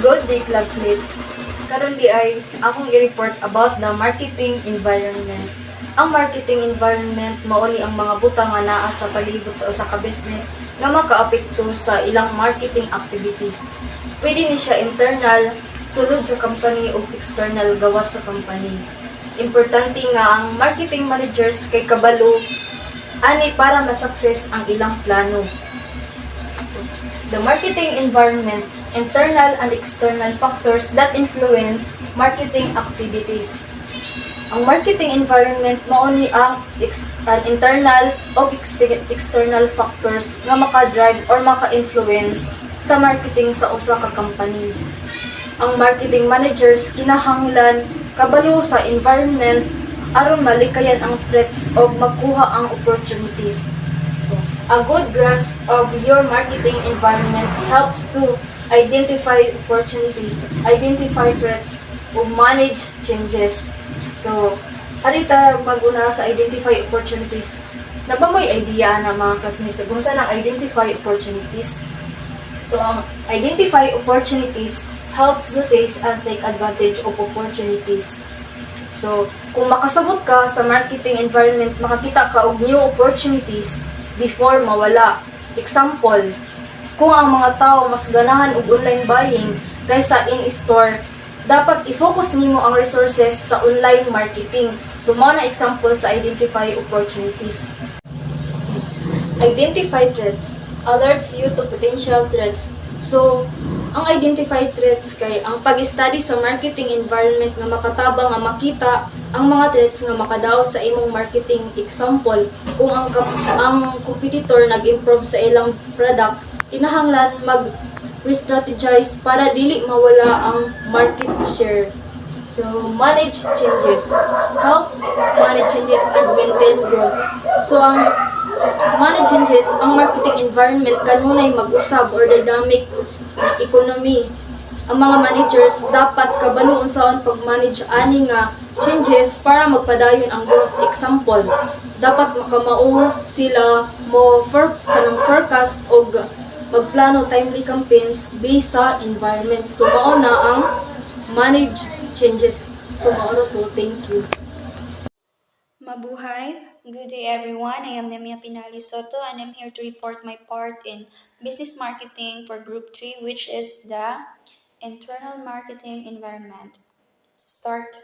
Good day, classmates! Karon di ay akong i-report about the marketing environment. Ang marketing environment mao ni ang mga butang nga naa sa palibot sa usa ka business nga makaapekto sa ilang marketing activities. Pwede ni siya internal, sulod sa company o external gawas sa company. Importante nga ang marketing managers kay kabalo ani para ma-success ang ilang plano. So, the marketing environment, internal and external factors that influence marketing activities. Ang marketing environment mao ni ang internal o external factors nga maka-drive or maka-influence sa marketing sa usa ka company. Ang marketing managers kinahanglan kabalo sa environment aron malikayan ang threats o magkuha ang opportunities. So, a good grasp of your marketing environment helps to identify opportunities, identify threats, o manage changes. So, arita pag-una sa identify opportunities, na ba mo'y idea na mga classmates kung saan ang identify opportunities? So, ang identify opportunities helps notice and take advantage of opportunities. So, kung makasabot ka sa marketing environment, makakita ka og new opportunities before mawala. Example, kung ang mga tao mas ganahan og online buying kaysa in-store, dapat i-focus nimo ang resources sa online marketing. So, mao na example sa identify opportunities. Identify threats alerts you to potential threats. So, ang identify threats kay ang pag-study sa marketing environment nga makatabang nga makita ang mga threats nga makadaot sa imong marketing. Example, kung ang competitor nag-improve sa ilang product, kinahanglan mag-re-strategize para dili mawala ang market share. So, manage changes. Helps manage changes and maintain growth. So, ang manage changes, ang marketing environment kanunay mag-usab or dynamic economy. Ang mga managers dapat kabalo unsaon pag-manage ani nga changes para magpadayon ang growth. Example, dapat makamao sila mo forecast og magplano timely campaigns based sa environment. So mao na ang manage changes. So mao na to. Thank you. Mabuhay! Good day everyone. I am Nemia Pinali Soto and I'm here to report my part in business marketing for Group 3, which is the internal marketing environment. So start.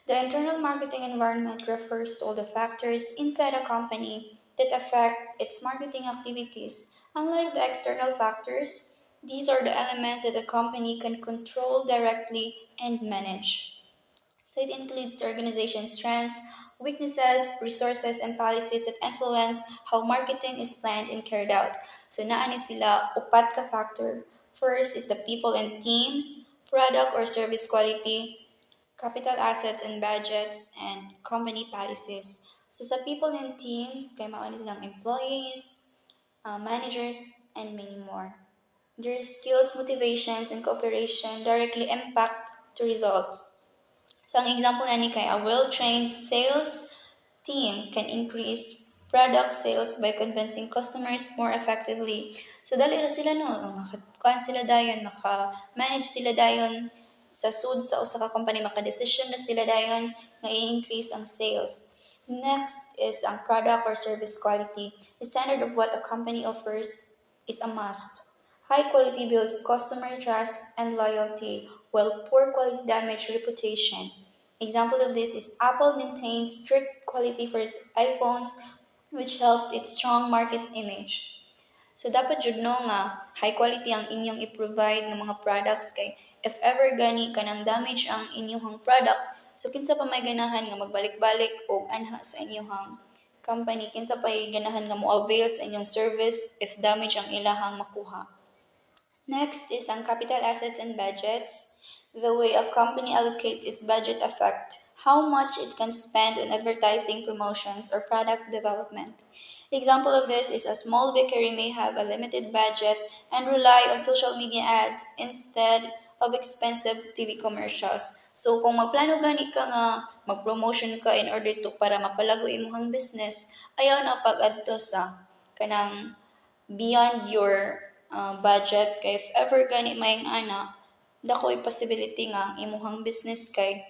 The internal marketing environment refers to all the factors inside a company that affect its marketing activities. Unlike the external factors, these are the elements that a company can control directly and manage. So it includes the organization's strengths, weaknesses, resources, and policies that influence how marketing is planned and carried out. So naani sila upat ka factor. First is the people and teams, product or service quality, capital assets and budgets, and company policies. So sa people and teams, kay mao ni silang employees, managers, and many more. Their skills, motivations, and cooperation directly impact to results. So, ang example na ni kay a well-trained sales team can increase product sales by convincing customers more effectively. So, dali ra sila no, makakuan sila dayon, maka-manage sila dayon sa sud sa usa ka company, maka-decision na sila dayon nga i-increase ang sales. Next is ang product or service quality. The standard of what a company offers is a must. High quality builds customer trust and loyalty, while poor quality damage reputation. Example of this is Apple maintains strict quality for its iPhones, which helps its strong market image. So dapat jud no nga high quality ang inyong i-provide ng mga products kay if ever gani kanang damage ang inyong product, so kinsa pa may ganahan nga magbalik-balik o anha sa inyong company, kinsa pa ganahan nga mo avail sa inyong service if damage ang ilahang makuha. Next is ang capital assets and budgets. The way a company allocates its budget affect how much it can spend on advertising, promotions, or product development. The example of this is a small bakery may have a limited budget and rely on social media ads instead of expensive TV commercials. So kung magplano gani ka nga mag-promotion ka in order to para mapalago imong business, ayaw na pag-adto sa kanang beyond your budget kay if ever gani may ana dakoy possibility nga ang imuhang business kay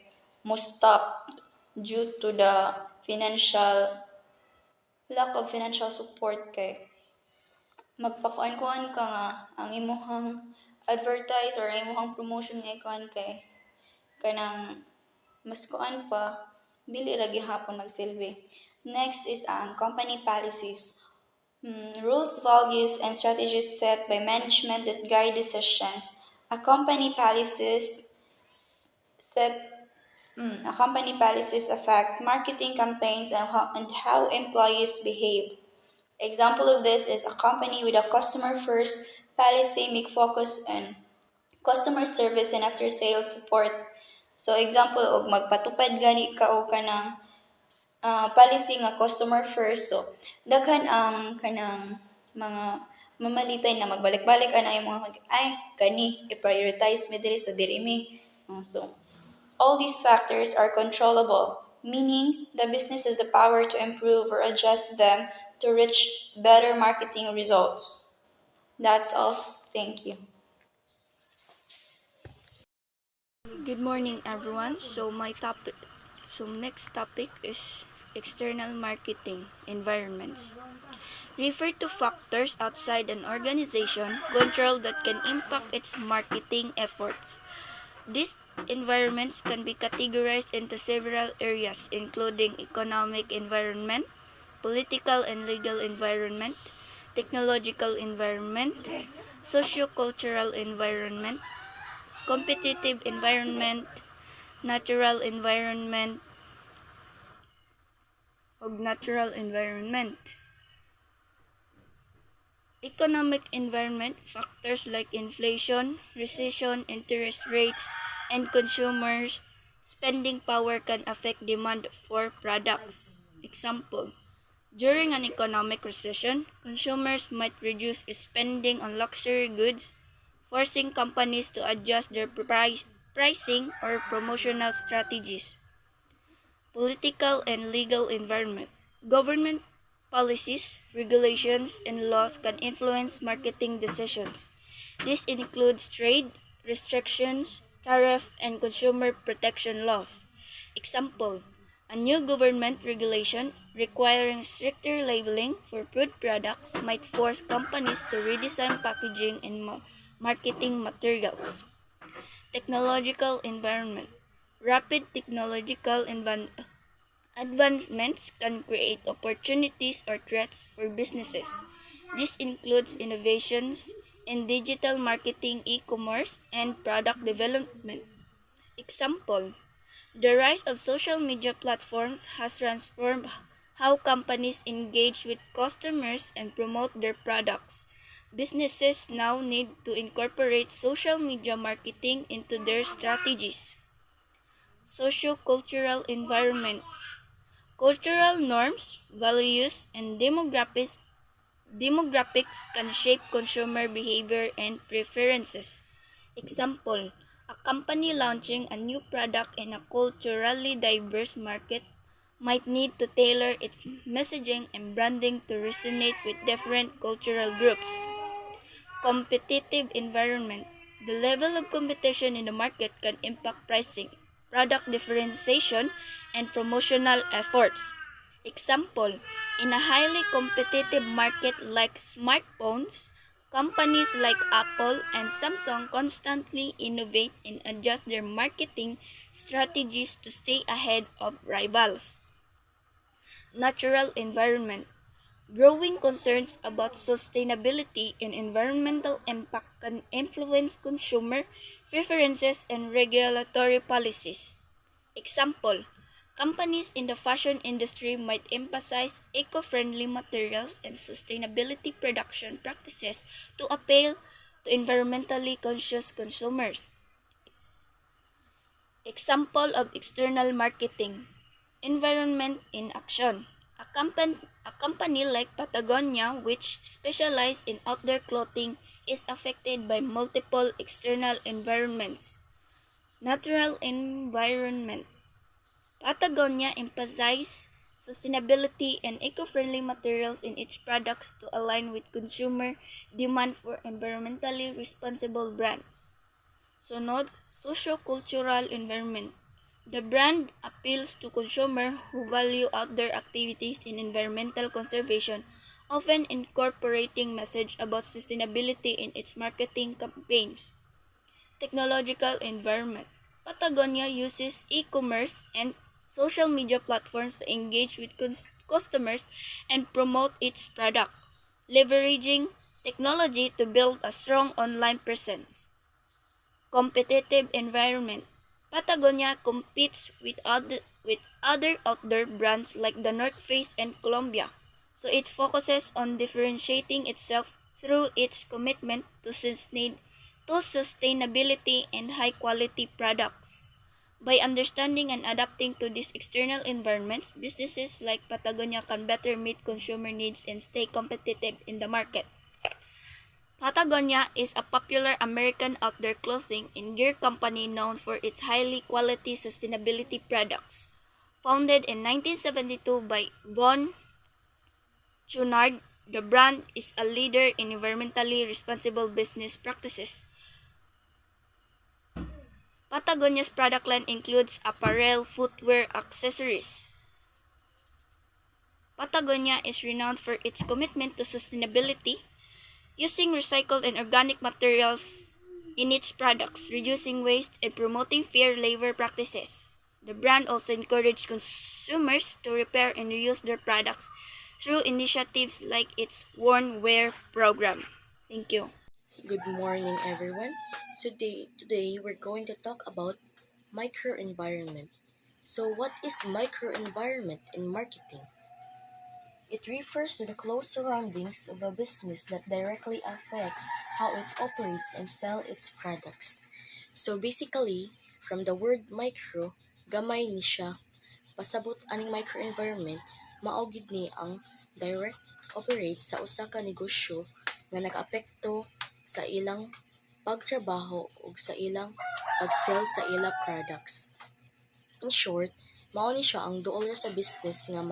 mo stop due to the financial lack of financial support kay magpakuan-kuan ka nga ang imuhang advertise or ang imuhang promotion nga ikuan kay kanang mas kuan pa dili ra gihapon magsilbi. Next is ang company policies. Rules, values, and strategies set by management that guide decisions. A company policies set a company policies affect marketing campaigns and how employees behave. Example of this is a company with a customer first policy may focus on customer service and after sales support. So example og magpatupad gani ka o kanang policy nga customer first. So daghan ang kanang mga mamalitay na magbalik-balik ana yung mga ay kani i-prioritize mi diri so diri mi. So all these factors are controllable, meaning the business has the power to improve or adjust them to reach better marketing results. That's all. Thank you. Good morning, everyone. Next topic is external marketing environments. Refer to factors outside an organization control that can impact its marketing efforts. These environments can be categorized into several areas, including economic environment, political and legal environment, technological environment, socio-cultural environment, competitive environment, natural environment, ug natural environment. Economic environment factors like inflation, recession, interest rates, and consumers' spending power can affect demand for products. Example, during an economic recession, consumers might reduce spending on luxury goods, forcing companies to adjust their pricing or promotional strategies. Political and legal environment. Government policies, regulations, and laws can influence marketing decisions. This includes trade restrictions, tariff, and consumer protection laws. Example, a new government regulation requiring stricter labeling for food products might force companies to redesign packaging and marketing materials. Technological environment. Rapid technological advancements can create opportunities or threats for businesses. This includes innovations in digital marketing, e-commerce, and product development. Example, the rise of social media platforms has transformed how companies engage with customers and promote their products. Businesses now need to incorporate social media marketing into their strategies. Socio-cultural environment. Cultural norms, values, and demographics can shape consumer behavior and preferences. Example, a company launching a new product in a culturally diverse market might need to tailor its messaging and branding to resonate with different cultural groups. Competitive environment. The level of competition in the market can impact pricing, product differentiation, and promotional efforts. Example, in a highly competitive market like smartphones, companies like Apple and Samsung constantly innovate and adjust their marketing strategies to stay ahead of rivals. Natural environment. Growing concerns about sustainability and environmental impact can influence consumer preferences and regulatory policies. Example, companies in the fashion industry might emphasize eco-friendly materials and sustainability production practices to appeal to environmentally conscious consumers. Example of external marketing. Environment in action. A company like Patagonia, which specializes in outdoor clothing, is affected by multiple external environments. Natural environment. Patagonia emphasizes sustainability and eco-friendly materials in its products to align with consumer demand for environmentally responsible brands. Sunod, socio-cultural environment. The brand appeals to consumers who value outdoor activities and environmental conservation, often incorporating message about sustainability in its marketing campaigns. Technological environment. Patagonia uses e-commerce and social media platforms to engage with customers and promote its product, leveraging technology to build a strong online presence. Competitive environment. Patagonia competes with other outdoor brands like the North Face and Columbia, so it focuses on differentiating itself through its commitment to sustainability and high-quality products. By understanding and adapting to these external environments, businesses like Patagonia can better meet consumer needs and stay competitive in the market. Patagonia is a popular American outdoor clothing and gear company known for its highly quality sustainability products. Founded in 1972 by Von Chouinard, the brand is a leader in environmentally responsible business practices. Patagonia's product line includes apparel, footwear, accessories. Patagonia is renowned for its commitment to sustainability, using recycled and organic materials in its products, reducing waste, and promoting fair labor practices. The brand also encourages consumers to repair and reuse their products through initiatives like its Worn Wear program. Thank you. Good morning, everyone. Today we're going to talk about microenvironment. So, what is microenvironment in marketing? It refers to the close surroundings of a business that directly affect how it operates and sell its products. So basically, from the word micro, gamay ni siya. Pasabot aning microenvironment, mao gid ni ang direct operate sa usa ka negosyo nga nakaapekto sa ilang pagtrabaho ug sa ilang pag-sell sa ilang products. In short, mao ni siya ang duol ra sa business nga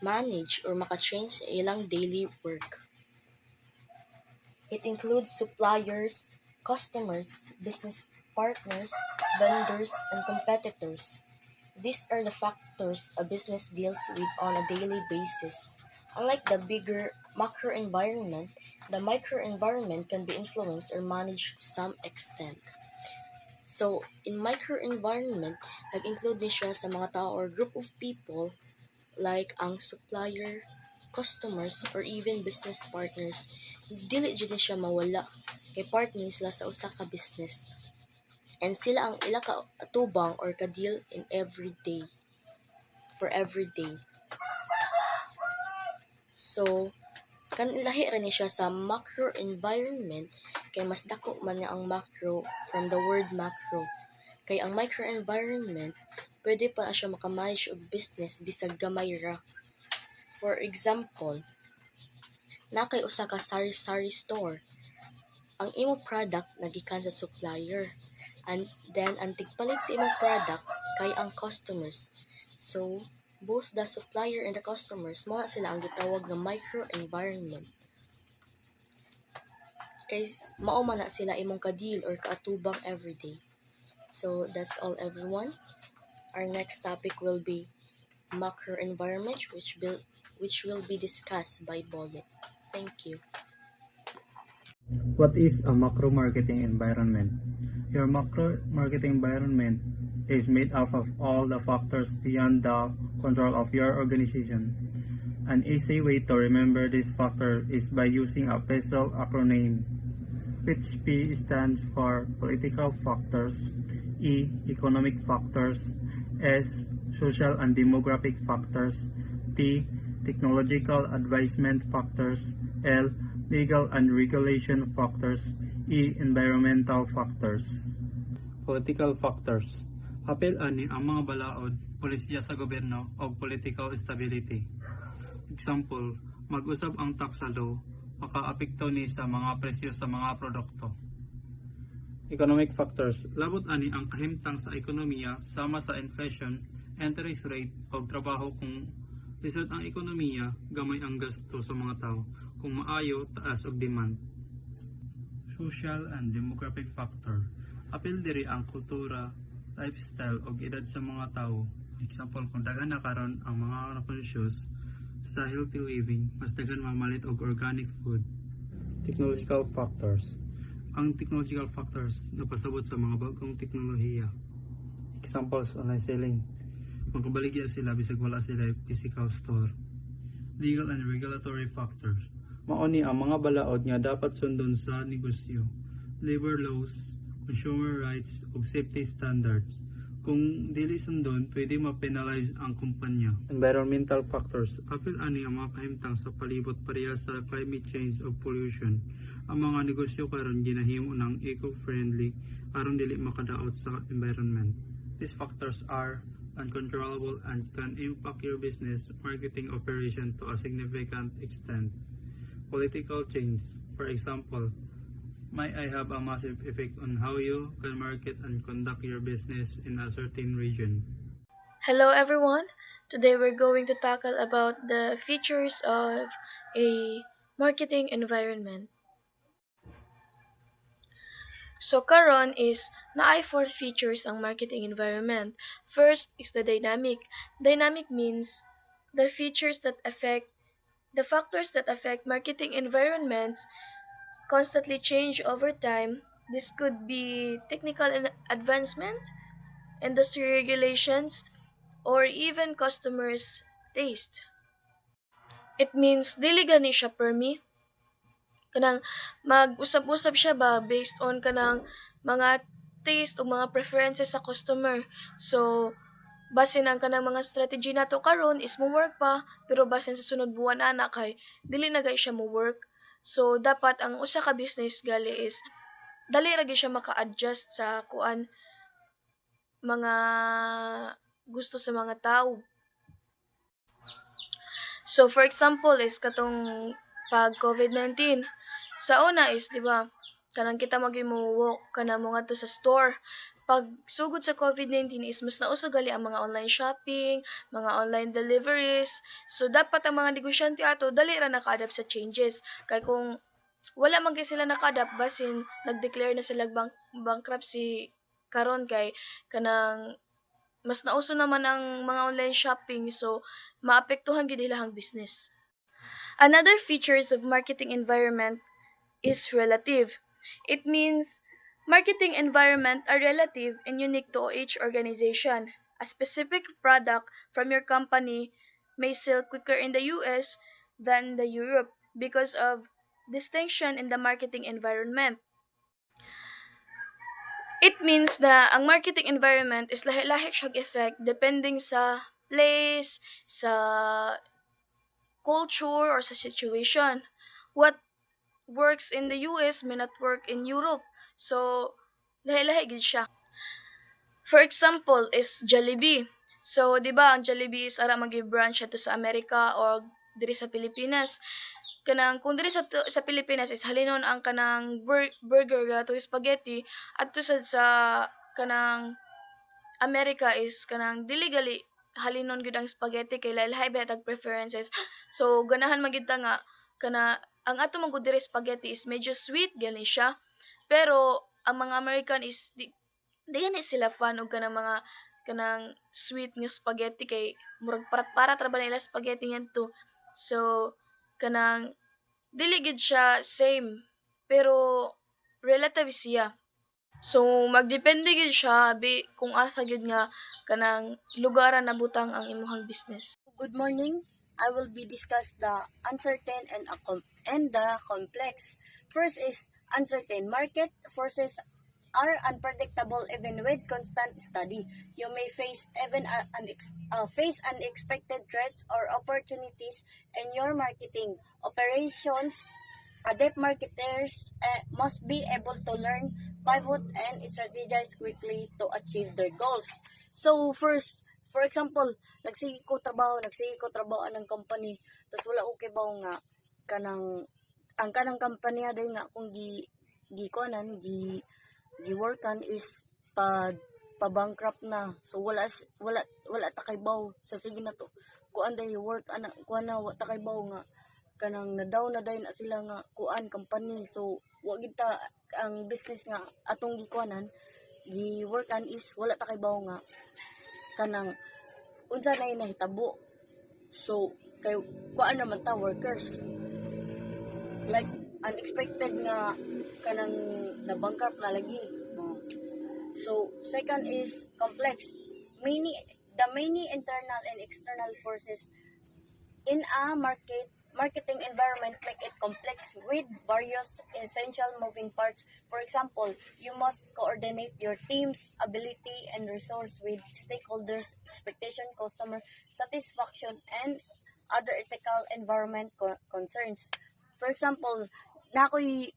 manage or maka-train sa ilang daily work. It includes suppliers, customers, business partners, vendors, and competitors. These are the factors a business deals with on a daily basis. Unlike the bigger macro environment, the microenvironment can be influenced or managed to some extent. So, in microenvironment, nag-include ni siya sa mga tao or group of people like ang supplier, customers, or even business partners. Dili jud ni siya mawala kay part ni sila sa usa ka business. And sila ang ila ka atubang or ka-deal in every day. For every day. So, lahi ra ni siya sa macro environment kay mas dako man niya ang macro from the word macro. Kay ang micro environment pwede pa na siya makamanage og business bisag gamay ra. For example, na kay usa ka sari-sari store. Ang imong product nagikan sa supplier. And then ang tigpalit sa imong product kay ang customers. So, both the supplier and the customers, mao sila ang gitawag nga microenvironment. Kay mao man na sila imong ka-deal or kaatubang everyday. So, that's all, everyone. Our next topic will be macro environment, which will be discussed by Boyet. Thank you. What is a macro marketing environment? Your macro marketing environment is made up of all the factors beyond the control of your organization. An easy way to remember this factor is by using a PESO acronym, which P stands for political factors, E economic factors, S social and demographic factors, T technological advancement factors, L legal and regulation factors, E environmental factors. Political factors. Apil ani ang mga balaod, polisiya sa gobyerno o political stability. Example, mag-usab ang tax law, makaapekto ni sa mga presyo sa mga produkto. Economic factors. Labot ani ang kahimtang sa ekonomiya sama sa inflation, interest rate o trabaho. Kung lisod ang ekonomiya, gamay ang gasto sa mga tao. Kung maayo, taas og demand. social and demographic factor. Apil diri ang kultura, lifestyle o edad sa mga tao. Example, kung daghan na karon ang mga conscious sa healthy living, mas daghan mamalit og organic food. Technological factors. Ang technological factors napasabot sa mga bagong teknolohiya. Examples, online selling. Magkabaligya sila bisag wala sila physical store. Legal and regulatory factors. Mauni ang mga balaod nga dapat sundon sa negosyo. Labor laws, consumer rights ug safety standards. Kung dili sundon, pwede ma-penalize ang kumpanya. Environmental factors. Apil ani ang mga kahimtang sa palibot pareha sa climate change o pollution. Ang mga negosyo karon ginahimo ng eco-friendly aron dili makadaot sa environment. These factors are uncontrollable and can impact your business marketing operation to a significant extent. Political change. For example, might I have a massive effect on how you can market and conduct your business in a certain region. Hello everyone. Today we're going to tackle about the features of a marketing environment. So karon is naay 4 features ang marketing environment. First is the dynamic. Dynamic means the factors that affect marketing environments constantly change over time. This could be technical advancement, industry regulations, or even customers' taste. It means dili gani siya permi. Kanang mag-usab-usab siya ba based on kanang mga taste o mga preferences sa customer. So, basin ang kanang mga strategy nato karon is mo work pa, pero basin sa sunod buwan ana kay dili na gay siya mo work. So, dapat ang usa ka business gali is dali ra gyud siya maka-adjust sa kuan mga gusto sa mga tao. So, for example is katong pag COVID-19. Sa una is, di ba, kanang kita mag-walk kanang mo ngadto sa store. Pag sugod sa COVID-19 is mas nauso gali ang mga online shopping, mga online deliveries. So dapat ang mga negosyante ato dali ra naka-adapt sa changes. Kay kung wala man kay sila naka-adapt basin nag-declare na sila bankruptcy karon kay kanang mas nauso naman ang mga online shopping, so maapektuhan gid ilang business. Another features of marketing environment is relative. It means marketing environment are relative and unique to each organization. A specific product from your company may sell quicker in the US than the Europe because of distinction in the marketing environment. It means na ang marketing environment is lahi-lahi siyang effect depending sa place, sa culture, or sa situation. What works in the US may not work in Europe. So, lahi-lahi gid siya. For example, is Jollibee. So, di ba, ang Jollibee is ara mag-branch ato sa Amerika or diri sa Pilipinas. Kung diri sa Pilipinas is halinon ang kanang burger gato spaghetti at sa kanang Amerika is kanang dili halinon gud ang spaghetti kay lahi betag preferences. So, ganahan magid ta nga ang ato man gud diri spaghetti is medyo sweet gali siya. Pero ang mga American is di sila fan og kanang sweet nga spaghetti kay murag para tra ba nila spaghetti ngadto. So kanang dili gid siya same pero relative siya. So magdepende gid siya kung asa gid nga kanang lugaran na butang ang imong business. Good morning. I will be discuss the uncertain and the complex. First is uncertain. Market forces are unpredictable even with constant study. You may face unexpected threats or opportunities in your marketing operations. Adept marketers must be able to learn, pivot, and strategize quickly to achieve their goals. So first, for example, nagsige ko trabaho ng company, tapos wala ko kibaw nga ang kanang company aday nga kung gi workan is pa-bankrupt na. So wala ta kay baw sa sige na to. Kuan day work ana kuan na wa ta kay baw nga kanang nadaw na dayon na sila nga kuan company, so wa gid ta ang business nga atong gikuanan gi-workan is wala ta kay bawo nga kanang unsa na nahitabo. So kay kuan naman ta workers, like unexpected nga kanang na-bankrupt na lagi. So second is complex. The many internal and external forces in a marketing environment make it complex with various essential moving parts. For example, you must coordinate your team's ability and resource with stakeholders' expectation, customer satisfaction, and other ethical environment concerns. For example, na ako'y